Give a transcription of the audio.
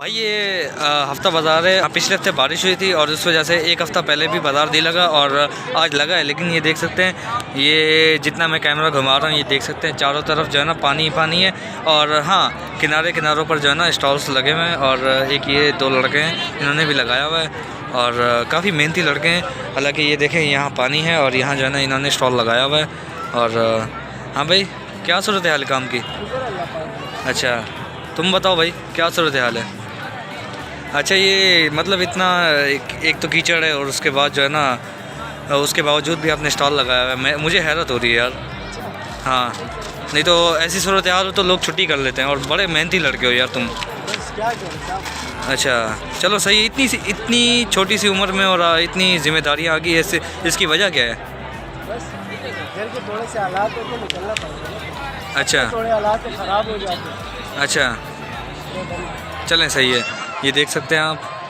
भाई ये हफ्ता बाज़ार है। पिछले हफ्ते बारिश हुई थी और उस वजह से एक हफ़्ता पहले भी बाज़ार नहीं लगा और आज लगा है। लेकिन ये देख सकते हैं, ये जितना मैं कैमरा घुमा रहा हूँ ये देख सकते हैं चारों तरफ जो है ना पानी ही पानी है। और हाँ, किनारे किनारों पर जो है ना स्टॉल्स लगे हुए हैं और एक ये दो लड़के हैं इन्होंने भी लगाया हुआ है और काफ़ी मेहनती लड़के हैं। हालाँकि ये देखें यहाँ पानी है और यहाँ जो है ना इन्होंने स्टॉल लगाया हुआ है। और हाँ भाई, क्या सूरत हाल काम की? अच्छा, तुम बताओ भाई क्या सूरत हाल है? अच्छा, ये मतलब इतना एक तो कीचड़ है और उसके बाद जो है ना उसके बावजूद भी आपने स्टॉल लगाया है। मुझे हैरत हो रही है यार। हाँ, नहीं तो ऐसी सूरत हाल हो तो लोग छुट्टी कर लेते हैं और बड़े मेहनती लड़के हो यार तुम। अच्छा चलो सही है। इतनी छोटी सी उम्र में और इतनी जिम्मेदारियाँ आ गई है, इसकी वजह क्या है? घर के थोड़े से हालात हो तो निकलना पड़ेगा। अच्छा, थोड़े हालात तो ख़राब हो जाते हैं। अच्छा चलें सही है। ये देख सकते हैं आप